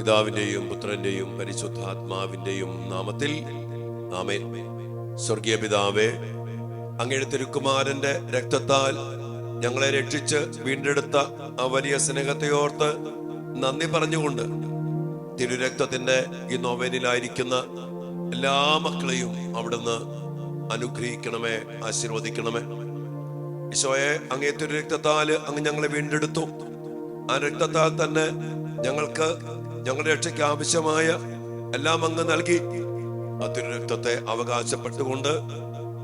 പിതാവിന്റെയും പുത്രന്റെയും പരിശുദ്ധാത്മാവിന്റെയും നാമത്തിൽ ആമേൻ. സ്വർഗീയ പിതാവേ, അങ്ങയുടെ തിരുക്കുമാരന്റെ രക്തത്താൽ ഞങ്ങളെ രക്ഷിച്ച് വീണ്ടെടുത്ത ആ വലിയ സ്നേഹത്തെ ഓർത്ത് നന്ദി പറഞ്ഞുകൊണ്ട് തിരുരക്തത്തിന്റെ ഈ നോവേനിലായിരിക്കുന്ന എല്ലാ മക്കളെയും അവിടുന്ന് അനുഗ്രഹിക്കണമേ, ആശീർവദിക്കണമേ. ഈശോയെ, അങ്ങേ തിരുരക്തത്താൽ അങ്ങ് ഞങ്ങളെ വീണ്ടെടുത്തു. ആ രക്തത്താൽ തന്നെ ഞങ്ങൾക്ക് ഞങ്ങളുടെ രക്ഷയ്ക്ക് ആവശ്യമായ എല്ലാം അങ്ങ് നൽകി. ആ തിരുരക്തത്തെ അവകാശപ്പെട്ടുകൊണ്ട്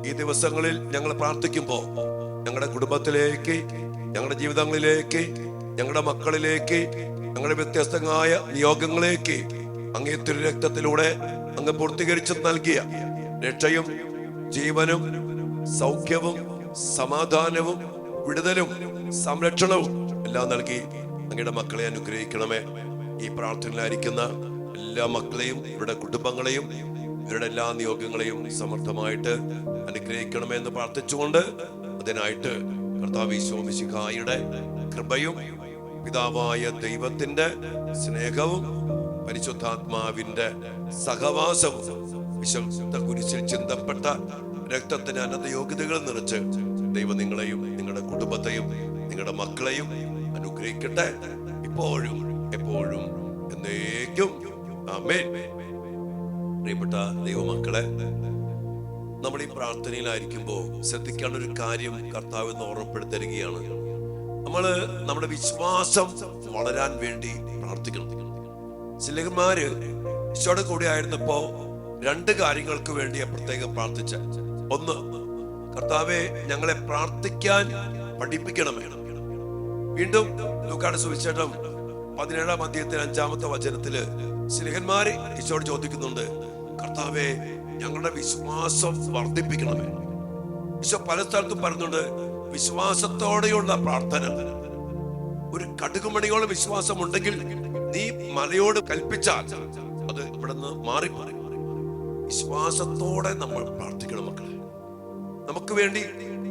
ഈ ദിവസങ്ങളിൽ ഞങ്ങൾ പ്രാർത്ഥിക്കുമ്പോൾ ഞങ്ങളുടെ കുടുംബത്തിലേക്ക്, ഞങ്ങളുടെ ജീവിതങ്ങളിലേക്ക്, ഞങ്ങളുടെ മക്കളിലേക്ക്, ഞങ്ങളുടെ വ്യത്യസ്തമായ നിയോഗങ്ങളിലേക്ക് അങ്ങേ തിരുരക്തത്തിലൂടെ അങ്ങ് പൂർത്തീകരിച്ച് നൽകിയ രക്ഷയും ജീവനും സൗഖ്യവും സമാധാനവും വിടുതലും സംരക്ഷണവും എല്ലാം നൽകി അങ്ങയുടെ മക്കളെ അനുഗ്രഹിക്കണമേ. ഈ പ്രാർത്ഥനയിലായിരിക്കുന്ന എല്ലാ മക്കളെയും ഇവരുടെ കുടുംബങ്ങളെയും ഇവരുടെ എല്ലാ നിയോഗങ്ങളെയും സമർത്ഥമായിട്ട് അനുഗ്രഹിക്കണമേ എന്ന് പ്രാർത്ഥിച്ചുകൊണ്ട് അതിനായിട്ട് കർത്താവ് ഈശോ മിശിഹായുടെ കൃപയും പിതാവായ ദൈവത്തിന്റെ സ്നേഹവും പരിശുദ്ധാത്മാവിന്റെ സഹവാസവും വിശുദ്ധ കുരിശിൽ ചിന്തപ്പെട്ട രക്തത്തിന് അനന്ത യോഗ്യതകൾ നിറച്ച് ദൈവം നിങ്ങളെയും നിങ്ങളുടെ കുടുംബത്തെയും നിങ്ങളുടെ മക്കളെയും അനുഗ്രഹിക്കട്ടെ, ഇപ്പോഴും എപ്പോഴും എന്നേക്കും. ആമേൻ. പ്രിയപ്പെട്ട ദൈവമക്കളെ, നമ്മൾ ഈ പ്രാർത്ഥനയിലായിരിക്കുമ്പോൾ ശ്രദ്ധിക്കേണ്ട ഒരു കാര്യം കർത്താവ് എന്ന് ഓർമ്മപ്പെടുത്തരുകയാണ്. നമ്മുടെ വിശ്വാസം വളരാൻ വേണ്ടി പ്രാർത്ഥിക്കണം. സ്ലേഹന്മാര് ഈശോയുടെ കൂടെ ആയിരുന്നപ്പോ രണ്ട് കാര്യങ്ങൾക്ക് വേണ്ടിയാ പ്രത്യേകം പ്രാർത്ഥിച്ച. ഒന്ന്, കർത്താവെ ഞങ്ങളെ പ്രാർത്ഥിക്കാൻ പഠിപ്പിക്കണമേ. വീണ്ടും ലൂക്കായുടെ സുവിശേഷം 17-ാം അധ്യായത്തിൽ 5-ാമത്തെ വചനത്തില് സ്ലേഹന്മാര് ഈശോയോട് ചോദിക്കുന്നുണ്ട്, കർത്താവെ ഞങ്ങളുടെ വിശ്വാസം വർദ്ധിപ്പിക്കണമേ. ഈശോ പല സ്ഥലത്തും പറയുന്നുണ്ട്, വിശ്വാസത്തോടെയുള്ള പ്രാർത്ഥന. ഒരു കടുകുമണിയോളം വിശ്വാസം ഉണ്ടെങ്കിൽ നീ മലയോട് കൽപ്പിച്ചാൽ അത് ഇവിടെ നിന്ന് മാറിപ്പോയി. വിശ്വാസത്തോടെ നമ്മൾ പ്രാർത്ഥിക്കണം മക്കളെ. നമുക്ക് വേണ്ടി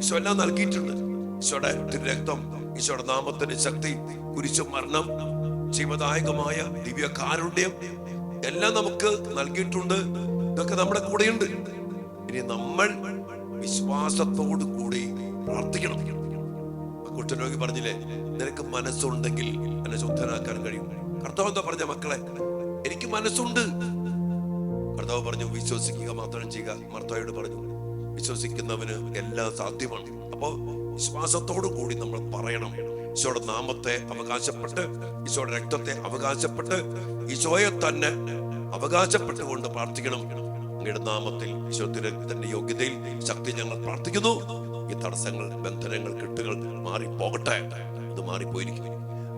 ഈശോ എല്ലാം നൽകിയിട്ടുണ്ട്. ഈശോയുടെ തിരുരക്തം, ഈശോയുടെ നാമത്തിന്റെ ശക്തി, കുരിശു മരണം, ജീവദായകമായ ദിവ്യകാരുണ്യം എല്ലാം നമുക്ക് നൽകിയിട്ടുണ്ട്. ഇതൊക്കെ നമ്മുടെ കൂടെയുണ്ട്. ഇനി നമ്മൾ വിശ്വാസത്തോടു കൂടി പ്രാർത്ഥിക്കണം. കുഷ്ഠരോഗി പറഞ്ഞില്ലേ, നിനക്ക് മനസ്സുണ്ടെങ്കിൽ എന്നെ ശുദ്ധനാക്കാൻ കഴിയും. കർത്താവ് എന്താ പറഞ്ഞ, മക്കളെ എനിക്ക് മനസ്സുണ്ട്. കർത്താവ് പറഞ്ഞു, വിശ്വസിക്കുക മാത്രം ചെയ്യുക. മർത്തായോട് പറഞ്ഞു, വിശ്വസിക്കുന്നവന് എല്ലാം സാധ്യമാണ്. അപ്പോ വിശ്വാസത്തോടു കൂടി നമ്മൾ പറയണം. ഈശോയുടെ നാമത്തെ അവകാശപ്പെട്ട്, ഈശോയുടെ രക്തത്തെ അവകാശപ്പെട്ട്, ഈശോയെ തന്നെ അവകാശപ്പെട്ടുകൊണ്ട് പ്രാർത്ഥിക്കണം. അങ്ങയുടെ നാമത്തിൽ ഈശോയുടെ യോഗ്യതയിൽ ശക്തി ഞങ്ങൾ പ്രാർത്ഥിക്കുന്നു. ഈ തടസ്സങ്ങൾ, ബന്ധനങ്ങൾ, കെട്ടുകൾ മാറിപ്പോകട്ടെ. അത് മാറിപ്പോയിരിക്കും.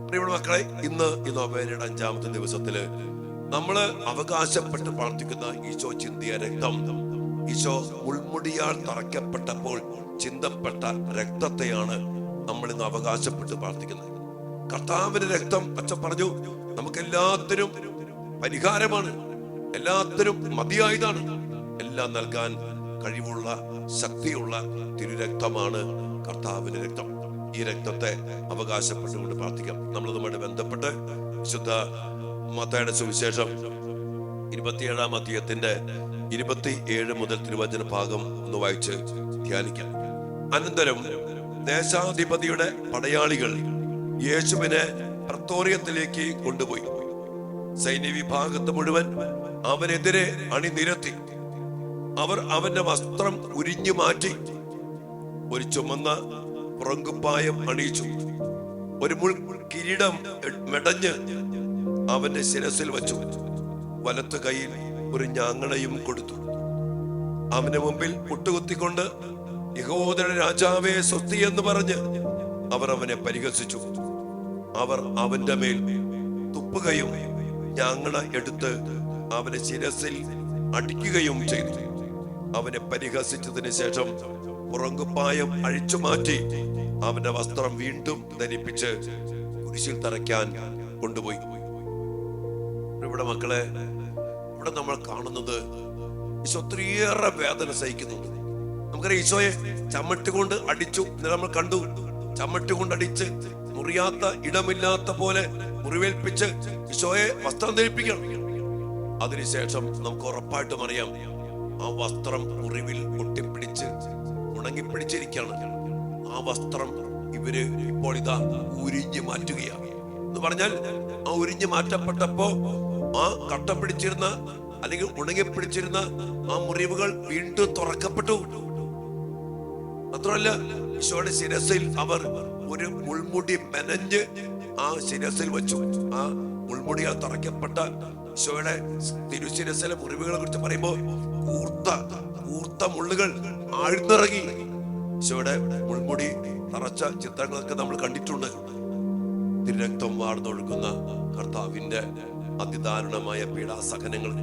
പ്രിയപ്പെട്ട മക്കളെ, ഇന്ന് ഈ നോവേനയുടെ 5-ാമത്തെ ദിവസത്തില് നമ്മള് അവകാശപ്പെട്ട് പ്രാർത്ഥിക്കുന്ന ഈശോ ചിന്തിയ രക്തം, ഈശോ മുൾമുടിയാൽ തറയ്ക്കപ്പെട്ടപ്പോൾ ചിന്തപ്പെട്ട രക്തത്തെയാണ് നമ്മൾ ഇന്ന് അവകാശപ്പെട്ട് പ്രാർത്ഥിക്കുന്നത്. കർത്താവിന്റെ രക്തം, അച്ഛൻ പറഞ്ഞു, നമുക്ക് എല്ലാത്തിനും പരിഹാരമാണ്, എല്ലാത്തിനും മതിയായതാണ്. എല്ലാം നൽകാൻ കഴിവുള്ള ശക്തിയുള്ള തിരുരക്തമാണ് കർത്താവിന്റെ രക്തം. ഈ രക്തത്തെ അവകാശപ്പെട്ടുകൊണ്ട് പ്രാർത്ഥിക്കാം. നമ്മളുമായി ബന്ധപ്പെട്ട് വിശുദ്ധ മത്തായിയുടെ സുവിശേഷം 27-ാം അധ്യായത്തിന്റെ 27 മുതൽ തിരുവചന ഭാഗം ഒന്ന് വായിച്ച് ധ്യാനിക്കാം. അനന്തരം ദേശാധിപതിയുടെ പടയാളികൾ യേശുവിനെ പ്രത്തോറിയത്തിലേക്ക് കൊണ്ടുപോയി. സൈന്യവിഭാഗത്ത് മുഴുവൻ അവനെതിരെ അണിനിരത്തി. അവർ അവന്റെ വസ്ത്രം ഉരിഞ്ഞു മാറ്റി ഒരു ചുമന്ന പുറങ്കുപ്പായം അണിയിച്ചു. ഒരു മുൾ കിരീടം മെടഞ്ഞ് അവന്റെ ശിരസിൽ വച്ചു. വലത്തു കൈയിൽ ഒരു ഞാങ്ങണയും കൊടുത്തു. അവന്റെ മുമ്പിൽ മുട്ടുകുത്തിക്കൊണ്ട്, യഹൂദരുടെ രാജാവേ സ്വസ്തി എന്ന് പറഞ്ഞ് അവർ അവനെ പരിഹസിച്ചു. അവർ അവന്റെ മേൽ തുപ്പുകയും ഞാങ്ങണ എടുത്ത് അവന്റെ ശിരസിൽ അടിക്കുകയും ചെയ്തു. അവനെ പരിഹസിച്ചതിന് ശേഷം പുറങ്കുപ്പായം അഴിച്ചു മാറ്റി അവന്റെ വസ്ത്രം വീണ്ടും ധരിപ്പിച്ച് കുരിശിൽ തറയ്ക്കാൻ കൊണ്ടുപോയി. ഇവിടെ മക്കളെ, ഇവിടെ നമ്മൾ കാണുന്നത് ഈശോ ഒത്തിരിയേറെ വേദന സഹിക്കുന്നുണ്ട്. നമുക്കറിയാം, ഈശോയെ ചമ്മട്ടി കൊണ്ട് അടിച്ചു. നമ്മൾ കണ്ടു, ചമ്മട്ടി കൊണ്ട് അടിച്ച് മുറിയാത്ത ഇടമില്ലാത്ത പോലെ മുറിവേൽപ്പിച്ച് ഈശോയെ വസ്ത്രം ധരിപ്പിക്കണം. അതിനുശേഷം നമുക്ക് ഉറപ്പായിട്ടും അറിയാം, ആ വസ്ത്രം മുറിവിൽ ഒട്ടിപ്പിടിച്ച് ഉണങ്ങിപ്പിടിച്ചിരിക്കുകയാണ്. ആ വസ്ത്രം ഇവര് ഇപ്പോൾ ഇതാ ഉരിഞ്ഞു മാറ്റുകയാണ്. എന്ന് പറഞ്ഞാൽ ആ ഉരിഞ്ഞു മാറ്റപ്പെട്ടപ്പോ ആ കട്ട പിടിച്ചിരുന്ന അല്ലെങ്കിൽ ഉണങ്ങിപ്പിടിച്ചിരുന്ന ആ മുറിവുകൾ വീണ്ടും തുറക്കപ്പെട്ടു. മാത്രമല്ല, ഈശോയുടെ ശിരസിൽ അവർ ഒരു മുൾമുടി മെനഞ്ഞ് ആ ശിരസിൽ വെച്ചു. ആ മുൾമുടിയാൽ തറയ്ക്കപ്പെട്ട ഈശോയുടെ തിരുശിരസിലെ മുറിവുകളെ കുറിച്ച് പറയുമ്പോൾ കൂർത്ത മുള്ളുകൾ ആഴ്ന്നിറങ്ങി. ഈശോയുടെ മുൾമുടി തറച്ച ചിത്രങ്ങളൊക്കെ നമ്മൾ കണ്ടിട്ടുണ്ട്. തിരുരക്തം വാർന്നൊഴുകുന്ന കർത്താവിന്റെ അതിദാരുണമായ പീഡാസഹനങ്ങൾ.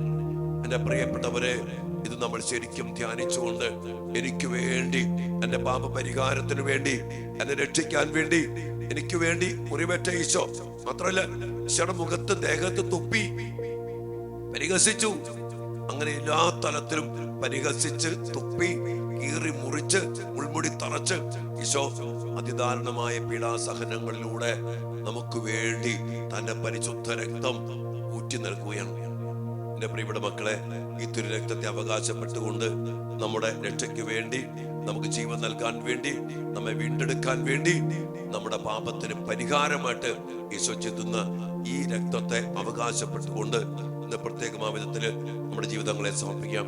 എന്റെ പ്രിയപ്പെട്ടവരെ, ഇത് നമ്മൾ ശരിക്കും ധ്യാനിച്ചുകൊണ്ട് എനിക്ക് വേണ്ടി, എന്റെ പാപപരിഹാരത്തിന് വേണ്ടി, എന്നെ രക്ഷിക്കാൻ വേണ്ടി, എനിക്ക് വേണ്ടി മുറിവേറ്റ ഈശോ മാത്രമല്ല, ഈശോയുടെ മുഖത്ത് ദേഹത്ത് തുപ്പി പരിഹസിച്ചു. അങ്ങനെ എല്ലാ തലത്തിലും പരിഹസിച്ച് തുപ്പി കീറി മുറിച്ച് മുൾമുടി തറച്ച് ഈശോ അതിദാരുണമായ പീഡാസഹനങ്ങളിലൂടെ നമുക്ക് വേണ്ടി തന്റെ പരിശുദ്ധ രക്തം ഊറ്റി നൽകുകയാണ്. എന്റെ പ്രിയപ്പെട്ട മക്കളെ, ഈ തിരുരക്തത്തെ അവകാശപ്പെട്ടുകൊണ്ട് നമ്മുടെ രക്ഷയ്ക്ക് വേണ്ടി, നമുക്ക് ജീവൻ നൽകാൻ വേണ്ടി, നമ്മെ വീണ്ടെടുക്കാൻ വേണ്ടി, നമ്മുടെ പാപത്തിന് പരിഹാരമായിട്ട് ഈശോ ചിന്തുന്ന ഈ രക്തത്തെ അവകാശപ്പെട്ടുകൊണ്ട് ഇന്ന് പ്രത്യേകമായ വിധത്തില് നമ്മുടെ ജീവിതങ്ങളെ സമർപ്പിക്കാം,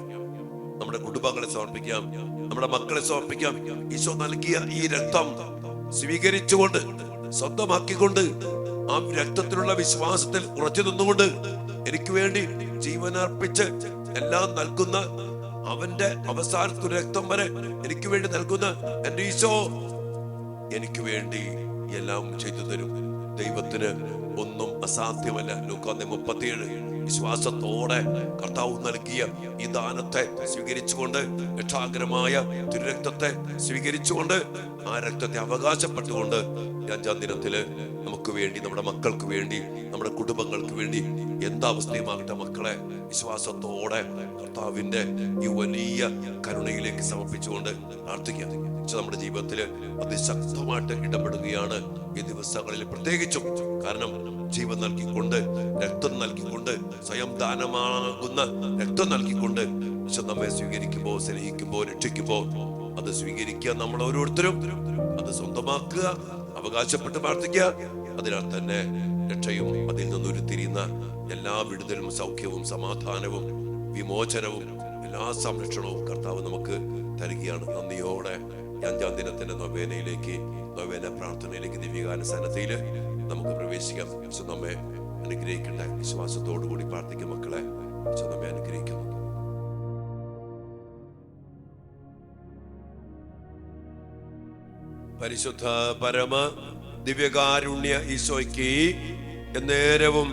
നമ്മുടെ കുടുംബങ്ങളെ സമർപ്പിക്കാം, നമ്മുടെ മക്കളെ സമർപ്പിക്കാം. ഈശോ നൽകിയ ഈ രക്തം സ്വീകരിച്ചുകൊണ്ട്, സ്വന്തമാക്കിക്കൊണ്ട്, ആ രക്തത്തിലുള്ള വിശ്വാസത്തിൽ ഉറച്ചു നിന്നുകൊണ്ട്, എനിക്ക് വേണ്ടി ജീവനർപ്പിച്ച് എല്ലാം നൽകുന്ന അവന്റെ അവസാനത്തെ രക്തം വരെ എനിക്ക് വേണ്ടി നൽകുന്ന എന്റെ ഈശോ എനിക്ക് വേണ്ടി എല്ലാം ചെയ്തു തരും. ദൈവത്തിന് ഒന്നും അസാധ്യമല്ല. ലൂക്കാ 37. വിശ്വാസത്തോടെ കർത്താവ് നൽകിയ ഈ ദാനത്തെ സ്വീകരിച്ചുകൊണ്ട്, രക്ഷാകരമായ തിരുരക്തത്തെ സ്വീകരിച്ചുകൊണ്ട്, ആ രക്തത്തെ അവകാശപ്പെട്ടുകൊണ്ട് 5-ാം ദിനത്തില് നമുക്ക് വേണ്ടി, നമ്മുടെ മക്കൾക്ക് വേണ്ടി, നമ്മുടെ കുടുംബങ്ങൾക്ക് വേണ്ടി, എന്താവസ്ഥയുമാകട്ടെ മക്കളെ, വിശ്വാസത്തോടെ കർത്താവിന്റെ ഈ വലിയ കരുണയിലേക്ക് സമർപ്പിച്ചുകൊണ്ട് പ്രാർത്ഥിക്കാം. നമ്മുടെ ജീവിതത്തിൽ അതിശക്തമായിട്ട് ഇടപെടുകയാണ് ഈ ദിവസങ്ങളിൽ പ്രത്യേകിച്ചും. കാരണം ജീവൻ നൽകിക്കൊണ്ട്, രക്തം നൽകിക്കൊണ്ട്, സ്വയം ദാനമാകുന്ന രക്തം നൽകിക്കൊണ്ട് നമ്മെ സ്വീകരിക്കുമ്പോൾ, സ്നേഹിക്കുമ്പോൾ, രക്ഷിക്കുമ്പോൾ അത് സ്വീകരിക്കുക. നമ്മൾ ഓരോരുത്തരും അത് സ്വന്തമാക്കുക, അവകാശപ്പെട്ട് പ്രാർത്ഥിക്കുക. അതിനാൽ തന്നെ രക്ഷയും അതിൽ നിന്നുരുത്തിരിയുന്ന എല്ലാ വിടുതലും, സൗഖ്യവും, സമാധാനവും, വിമോചനവും, എല്ലാ സംരക്ഷണവും കർത്താവ് നമുക്ക് തരികയാണ്. നന്ദിയോടെ 5-ാം ദിനത്തിന്റെ നൊവേന പ്രാർത്ഥനയിലേക്ക്, ദിവ്യകാനുസരണതയില് നമുക്ക് പ്രവേശിക്കാം. ഈശോ നമ്മെ അനുഗ്രഹിക്കട്ടെ. വിശ്വാസത്തോടു കൂടി പ്രാർത്ഥിക്കും മക്കളെ. ഈശോ നമ്മെ അനുഗ്രഹിക്കുന്നു. പരിശുദ്ധ പരമ ദിവ്യകാരുണ്യ ഈശോയ്ക്ക് എന്നേരവും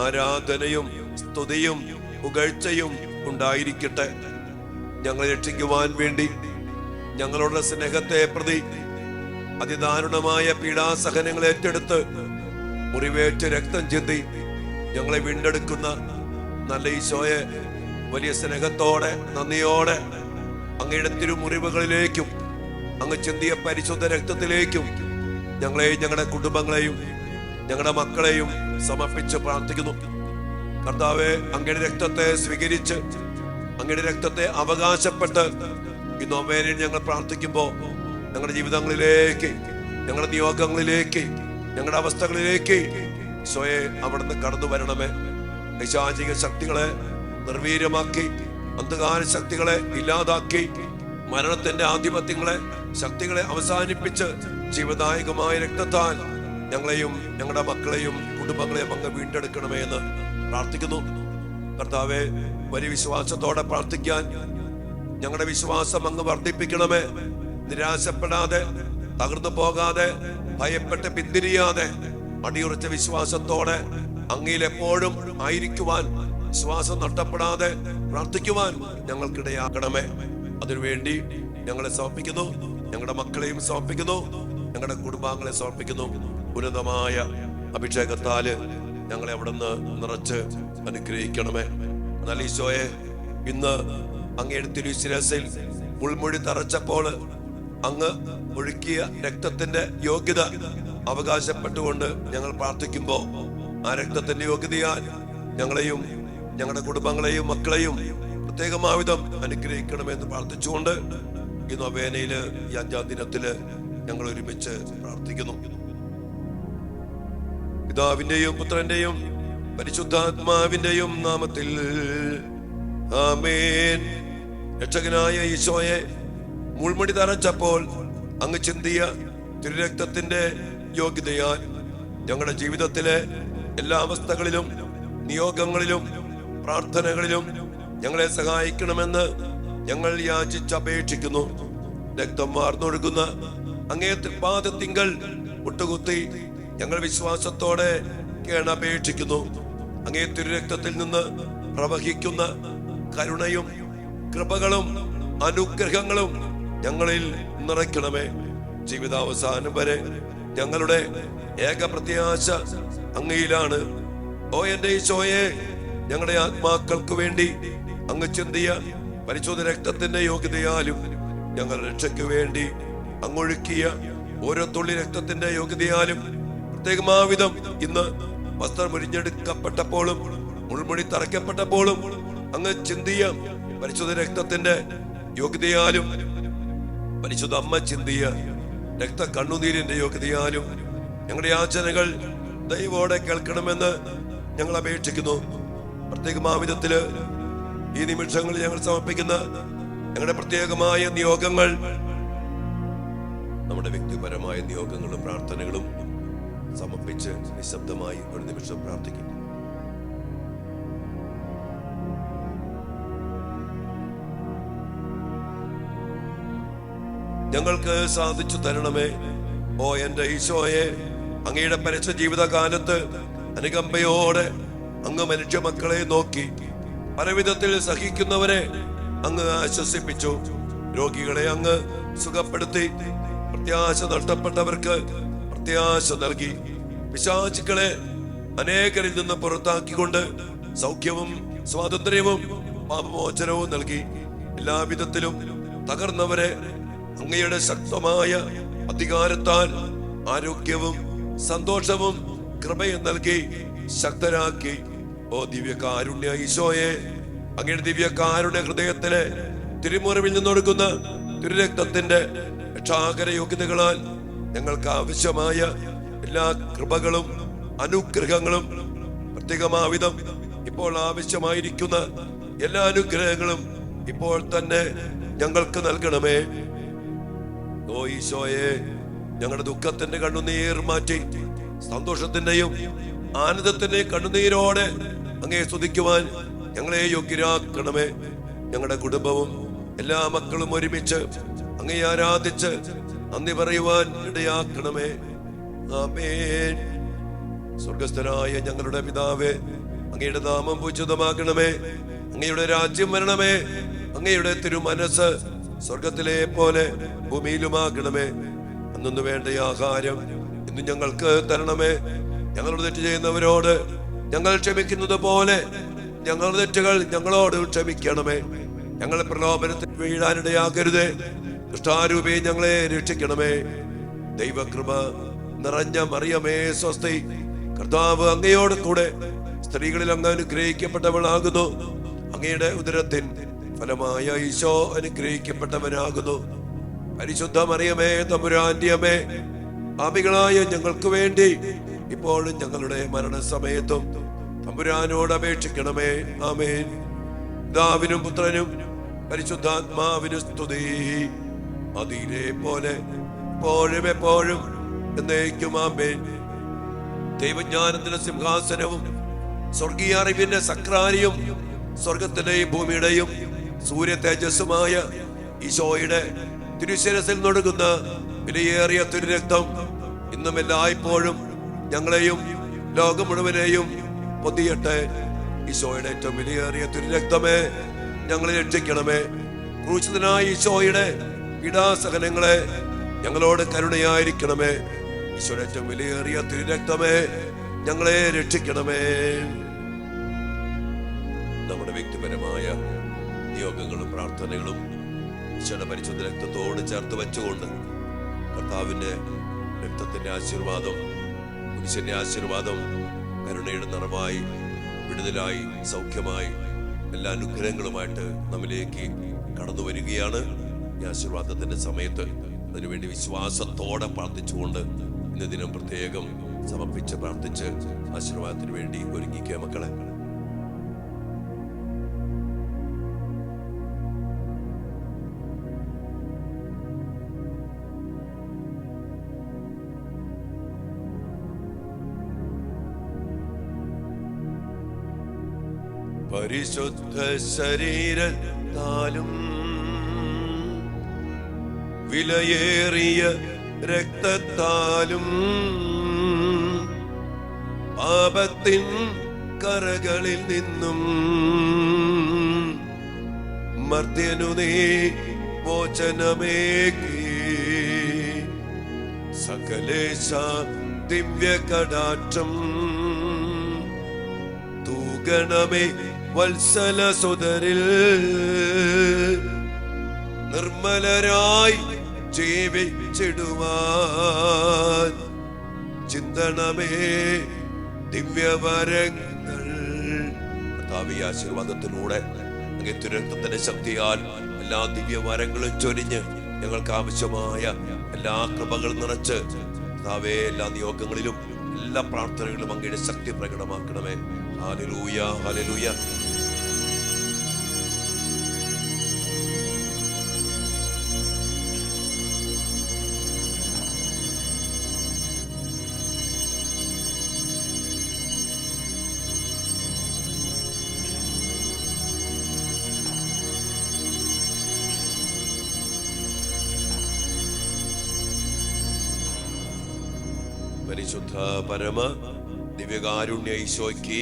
ആരാധനയും സ്തുതിയും പുകഴ്ചയും ഉണ്ടായിരിക്കട്ടെ. ഞങ്ങളെ രക്ഷിക്കുവാൻ വേണ്ടി, ഞങ്ങളുടെ സ്നേഹത്തെ പ്രതി അതിദാരുണമായ പീഡാസഹനങ്ങൾ ഏറ്റെടുത്ത് മുറിവേറ്റ് രക്തം ചിന്തി ഞങ്ങളെ വീണ്ടെടുക്കുന്ന നല്ല ഈശോയെ വലിയ സ്നേഹത്തോടെ, നന്ദിയോടെ അങ്ങയുടെ തിരുമുറിവുകളിലേക്കും അങ്ങ് ചിന്തിയ പരിശുദ്ധ രക്തത്തിലേക്കും ഞങ്ങളെയും ഞങ്ങളുടെ കുടുംബങ്ങളെയും ഞങ്ങളുടെ മക്കളെയും സമർപ്പിച്ച് പ്രാർത്ഥിക്കുന്നു. കർത്താവെ, അങ്ങയുടെ രക്തത്തെ സ്വീകരിച്ച്, അങ്ങയുടെ രക്തത്തെ അവകാശപ്പെട്ട് ഈ നൊവേനയിൽ ഞങ്ങൾ പ്രാർത്ഥിക്കുമ്പോൾ ഞങ്ങളുടെ ജീവിതങ്ങളിലേക്ക്, ഞങ്ങളുടെ നിയോഗങ്ങളിലേക്ക്, ഞങ്ങളുടെ അവസ്ഥകളിലേക്ക് ഈശോയെ അവിടുന്ന് കടന്നു വരണമേ. പൈശാചിക ശക്തികളെ നിർവീര്യമാക്കി, അന്ധകാര ശക്തികളെ ഇല്ലാതാക്കി, മരണത്തിന്റെ ആധിപത്യങ്ങളെ, ശക്തികളെ അവസാനിപ്പിച്ച് ജീവദായകമായ രക്തത്താൽ ഞങ്ങളെയും ഞങ്ങളുടെ മക്കളെയും കുടുംബങ്ങളെയും അങ്ങ് വീണ്ടെടുക്കണമേ എന്ന് പ്രാർത്ഥിക്കുന്നു. കർത്താവെ, വലിയ വിശ്വാസത്തോടെ പ്രാർത്ഥിക്കാൻ ഞങ്ങളുടെ വിശ്വാസം അങ്ങ് വർദ്ധിപ്പിക്കണമേ. നിരാശപ്പെടാതെ, തകർന്നു പോകാതെ, ഭയപ്പെട്ട് പിന്തിരിയാതെ, അടിയുറച്ച വിശ്വാസത്തോടെ അങ്ങയിൽ എപ്പോഴും ആയിരിക്കുവാൻ, വിശ്വാസം നഷ്ടപ്പെടാതെ പ്രാർത്ഥിക്കുവാൻ ഞങ്ങൾക്കിടയാക്കണമേ. അതിനുവേണ്ടി ഞങ്ങളെ സമർപ്പിക്കുന്നു, ഞങ്ങളുടെ മക്കളെയും സമർപ്പിക്കുന്നു, ഞങ്ങളുടെ കുടുംബാംഗങ്ങളെ സമർപ്പിക്കുന്നു. ഉന്നതമായ അഭിഷേകത്താല് ഞങ്ങളെ അവിടുന്ന് നിറച്ച് അനുഗ്രഹിക്കണമേ. എന്നാൽ ഈശോയെ, ഇന്ന് അങ്ങയുടെ തിരുശിരസിൽ മുൾമുടി തറച്ചപ്പോൾ അങ്ങ് ഒഴുക്കിയ രക്തത്തിന്റെ യോഗ്യത അവകാശപ്പെട്ടുകൊണ്ട് ഞങ്ങൾ പ്രാർത്ഥിക്കുമ്പോൾ ആ രക്തത്തിന്റെ യോഗ്യതയാൽ ഞങ്ങളെയും ഞങ്ങളുടെ കുടുംബങ്ങളെയും മക്കളെയും പ്രത്യേകമാവിധം അനുഗ്രഹിക്കണമെന്ന് പ്രാർത്ഥിച്ചുകൊണ്ട് ഈ നൊവേനയില് ഈ 5-ാം ദിനത്തില് ഞങ്ങൾ ഒരുമിച്ച് പ്രാർത്ഥിക്കുന്നു. പിതാവിന്റെയും പുത്രന്റെയും പരിശുദ്ധാത്മാവിന്റെയും നാമത്തിൽ ആമേൻ. രക്ഷകനായ ഈശോയെ മുൾമുടി തറച്ചപ്പോൾ അങ്ങ് ചിന്തിയ തിരുരക്തത്തിന്റെ യോഗ്യതയാൽ ഞങ്ങളുടെ ജീവിതത്തിലെ എല്ലാ അവസ്ഥകളിലും നിയോഗങ്ങളിലും പ്രാർത്ഥനകളിലും ഞങ്ങളെ സഹായിക്കണമെന്ന് ഞങ്ങൾ യാചിച്ചപേക്ഷിക്കുന്നു. രക്തം വാർന്നൊഴുകുന്ന അങ്ങേ തൃപ്പാദത്തിങ്കൽ മുട്ടുകുത്തി ഞങ്ങൾ വിശ്വാസത്തോടെ കേണപേക്ഷിക്കുന്നു. അങ്ങേ തിരുരക്തത്തിൽ നിന്ന് പ്രവഹിക്കുന്ന കരുണയും കൃപകളും അനുഗ്രഹങ്ങളും ഞങ്ങളിൽ നിറയ്ക്കണമേ. ജീവിതാവസാനം വരെ ഞങ്ങളുടെ ഏക പ്രത്യാശ അങ്ങയിലാണ്. ഓ എന്റെ ഈശോയെ, ഞങ്ങളുടെ ആത്മാക്കൾക്ക് വേണ്ടി അങ്ങ് ചിന്തിയ പരിശുദ്ധ രക്തത്തിന്റെ യോഗ്യതയാലും ഞങ്ങളുടെ രക്ഷയ്ക്ക് വേണ്ടി അങ്ങൊഴുക്കിയ ഓരോ തുള്ളി രക്തത്തിന്റെ യോഗ്യതയാലും പ്രത്യേകമാവിധം ഇന്ന് വസ്ത്രം ഉരിഞ്ഞെടുക്കപ്പെട്ടപ്പോഴും മുൾമുടി തറയ്ക്കപ്പെട്ടപ്പോഴും അങ്ങ് ചിന്തിയ പരിശുദ്ധ രക്തത്തിന്റെ യോഗ്യതയാലും പരിശുദ്ധ അമ്മ ചിന്തിയ രക്ത കണ്ണുനീരിന്റെ യോഗ്യതയാലും ഞങ്ങളുടെ യാചനകൾ ദൈവോടെ കേൾക്കണമെന്ന് ഞങ്ങൾ അപേക്ഷിക്കുന്നു. പ്രത്യേകമാവിധത്തില് ഈ നിമിഷങ്ങളിൽ ഞങ്ങൾ സമർപ്പിക്കുന്ന ഞങ്ങളുടെ പ്രത്യേകമായ നിയോഗങ്ങൾ, നമ്മുടെ വ്യക്തിപരമായ നിയോഗങ്ങളും പ്രാർത്ഥനകളും സമർപ്പിച്ച് നിശബ്ദമായി ഒരു നിമിഷം പ്രാർത്ഥിക്കും. ഞങ്ങൾക്ക് സാധിച്ചു തരണമേ. ഓ എന്റെ ഈശോയെ, അങ്ങയുടെ പരസ്യ ജീവിതകാലത്ത് അനുകമ്പയോടെ അങ്ങ് മനുഷ്യ മക്കളെ നോക്കി പലവിധത്തിൽ സഹിക്കുന്നവരെ അങ്ങ് ആശ്വസിപ്പിച്ചു. രോഗികളെ അങ്ങ് സുഖപ്പെടുത്തി. പ്രത്യാശ നഷ്ടപ്പെട്ടവർക്ക് പ്രത്യാശ നൽകി. പിശാചുക്കളെ അനേകരിൽ നിന്ന് പുറത്താക്കിക്കൊണ്ട് സൗഖ്യവും സ്വാതന്ത്ര്യവും പാപമോചനവും നൽകി. എല്ലാവിധത്തിലും തകർന്നവരെ അങ്ങയുടെ ശക്തമായ അധികാരത്താൽ ആരോഗ്യവും സന്തോഷവും കൃപയും നൽകി ശക്തരാക്കി. ഓ ദിവ്യകാരുണ്യ ഈശോയെ, അങ്ങയുടെ ദിവ്യകാരുണ്യ ഹൃദയത്തിലെ തിരുമുറിവിൽ നിന്നൊടുക്കുന്ന തിരുരക്തത്തിന്റെ രക്ഷാകര യോഗ്യതകളാൽ ഞങ്ങൾക്ക് ആവശ്യമായ എല്ലാ കൃപകളും അനുഗ്രഹങ്ങളും പ്രത്യേകമാവിധം ഇപ്പോൾ ആവശ്യമായിരിക്കുന്ന എല്ലാ അനുഗ്രഹങ്ങളും ഇപ്പോൾ തന്നെ ഞങ്ങൾക്ക് നൽകണമേ. ഓ ഈശോയെ, ഞങ്ങളുടെ ദുഃഖത്തിന്റെ കണ്ണുനീർ മാറ്റി സന്തോഷത്തിന്റെയും ആനന്ദത്തിന്റെയും കണ്ണുനീരോടെ അങ്ങയെ സ്തുതിക്കുവാൻ ഞങ്ങളെ യോഗ്യരാക്കണമേ. ഞങ്ങളുടെ കുടുംബവും എല്ലാ മക്കളും ഒരുമിച്ച് അങ്ങയെ ആരാധിച്ച് നന്ദി പറയുവാൻ ഇടയാക്കണമേ. ആമേൻ. സ്വർഗസ്ഥനായ ഞങ്ങളുടെ പിതാവേ, അങ്ങയുടെ നാമം പൂജിതമാകണമേ. അങ്ങയുടെ രാജ്യം വരണമേ. അങ്ങയുടെ തിരുമനസ് സ്വർഗത്തിലെ പോലെ ഭൂമിയിലുമാകണമേ. അന്നു വേണ്ട ആഹാരം ഇന്ന് ഞങ്ങൾക്ക് തരണമേ. ഞങ്ങളോട് തെറ്റ് ചെയ്യുന്നവരോട് ഞങ്ങൾ ക്ഷമിക്കുന്നത് പോലെ ഞങ്ങളുടെ തെറ്റുകൾ ഞങ്ങളോട് ക്ഷമിക്കണമേ. ഞങ്ങളെ പ്രലോഭനത്തിൽ വീഴാനിടയാക്കരുതേ. ദുഷ്ടാരൂപേ, ഞങ്ങളെ രക്ഷിക്കണമേ. ദൈവകൃപ നിറഞ്ഞ മറിയമേ സ്വസ്തി, കർത്താവ് അങ്ങയോട് കൂടെ സ്ത്രീകളിൽ അങ്ങ് അനുഗ്രഹിക്കപ്പെട്ടവളാകുന്നു. അങ്ങയുടെ ഉദരത്തിൻ ഫലമായ ഈശോ അനുഗ്രഹിക്കപ്പെട്ടവനാകുന്നു. പരിശുദ്ധ മറിയമേ, തമ്പുരാന്റെ അമ്മേ, പാപികളായ ഞങ്ങൾക്ക് വേണ്ടി ഇപ്പോഴും ഞങ്ങളുടെ മരണസമയത്തും തമ്പുരാനോട് അപേക്ഷിക്കണമേ. ആമേൻ. പിതാവിനും പുത്രനും പരിശുദ്ധാത്മാവിനും സ്തുതി, അതിലെ പോലെ എപ്പോഴും എപ്പോഴും എന്നേക്കും. ആമേൻ. ദൈവജ്ഞാനത്തിന്റെ സിംഹാസനവും സ്വർഗീയ അറിവിന്റെ സക്രാരിയും സ്വർഗത്തിന്റെയും ഭൂമിയുടെയും സൂര്യ തേജസ്സുമായ ഈശോയുടെ തിരുശിരസിൽ നൊടുങ്ങുന്ന വിലയേറിയ തിരുരക്തം ഇന്നും എല്ലായ്പ്പോഴും ഞങ്ങളെയും ലോകം മുഴുവനെയും പൊതിയട്ടെ. ഈശോയുടെ ഏറ്റവും വിലയേറിയ തിരുരക്തമേ, ഞങ്ങളെ രക്ഷിക്കണമേ. ക്രൂശിതനായ ഈശോയുടെ പീഡാസഹനങ്ങളെ ഞങ്ങളോട് കരുണയായിരിക്കണമേ. ഈശോയുടെ ഏറ്റവും വിലയേറിയ തിരുരക്തമേ, ഞങ്ങളെ രക്ഷിക്കണമേ. നമ്മുടെ വ്യക്തിപരമായ നിയോഗങ്ങളും പ്രാർത്ഥനകളും ഈശോയുടെ പരിശുദ്ധ രക്തത്തോട് ചേർത്ത് വെച്ചുകൊണ്ട് കർത്താവിന്റെ രക്തത്തിന്റെ ആശീർവാദം, കുരിശിന്റെ ആശീർവാദം കരുണയുടെ നിറവായി, വിടുതലായി, സൗഖ്യമായി എല്ലാ അനുഗ്രഹങ്ങളുമായിട്ട് നമ്മിലേക്ക് കടന്നു വരികയാണ്. ഈ ആശീർവാദത്തിന്റെ സമയത്ത് അതിനുവേണ്ടി വിശ്വാസത്തോടെ പ്രാർത്ഥിച്ചുകൊണ്ട് ഇന്ന് ദിനം പ്രത്യേകം സമർപ്പിച്ച് പ്രാർത്ഥിച്ച് ആശീർവാദത്തിന് വേണ്ടി ഒരുങ്ങിക്കുക മക്കളെ. പരിശുദ്ധ ശരീരത്താലും വിലയേറിയ രക്തത്താലും പാപത്തിൻ കറകളിൽ നിന്നും മർത്യനു നീ മോചനമേകി സകലേശ ദിവ്യ കടാക്ഷം തൂകണമേ വത്സല സുതരിൽ നിർമ്മലരായി ജീവിച്ചിടുവാൻ ചിന്തണമേ ദിവ്യവരങ്ങൾ. കർത്താവേ, ആശീർവാദത്തിലൂടെ അങ്ങേ രക്തത്തിന്റെ ശക്തിയാൽ എല്ലാ ദിവ്യവരങ്ങളും ചൊരിഞ്ഞ് ഞങ്ങൾക്ക് ആവശ്യമായ എല്ലാ കൃപകളും നിറച്ച് കർത്താവേ, എല്ലാ നിയോഗങ്ങളിലും എല്ലാ പ്രാർത്ഥനകളിലും അങ്ങയുടെ ശക്തി പ്രകടമാക്കണമേ. Hallelujah, hallelujah. പരിശുദ്ധ പരമ ദിവ്യകാരുണ്യ ഈശോയ്ക്ക്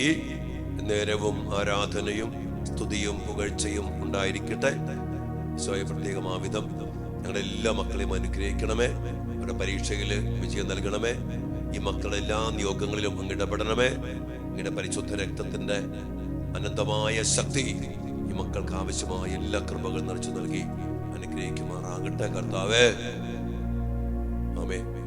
നേരവും ആരാധനയും സ്തുതിയും പുകഴ്ചയും ഉണ്ടായിരിക്കട്ടെ. ഈശോയെ പ്രത്യേകമാവിധം ഞങ്ങളുടെ എല്ലാ മക്കളെയും അനുഗ്രഹിക്കണമേ. അവരുടെ പരീക്ഷയില് വിജയം നൽകണമേ. ഈ മക്കളുടെ എല്ലാ നിയോഗങ്ങളിലും അങ്ങ് ഇടപെടണമേ. അങ്ങയുടെ പരിശുദ്ധ രക്തത്തിന്റെ അനന്തമായ ശക്തി ഈ മക്കൾക്ക് ആവശ്യമായ എല്ലാ കൃപകളും നിറച്ചു നൽകി അനുഗ്രഹിക്കുമാറാകട്ടെ കർത്താവേ. ആമേൻ.